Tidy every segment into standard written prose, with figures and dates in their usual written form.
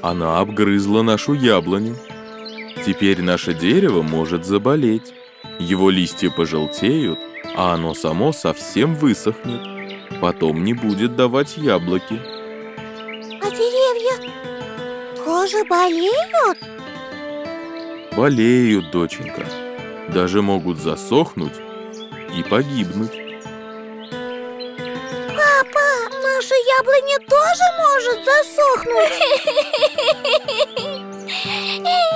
Она обгрызла нашу яблоню. Теперь наше дерево может заболеть. Его листья пожелтеют, а оно само совсем высохнет. Потом не будет давать яблоки. А деревья тоже болеют? Болеют, доченька. Даже могут засохнуть и погибнуть. Папа, наша яблоня тоже может засохнуть?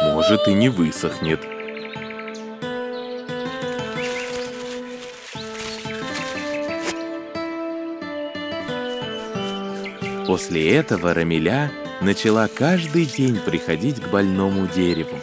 Может, и не высохнет. После этого Рамиля начала каждый день приходить к больному дереву.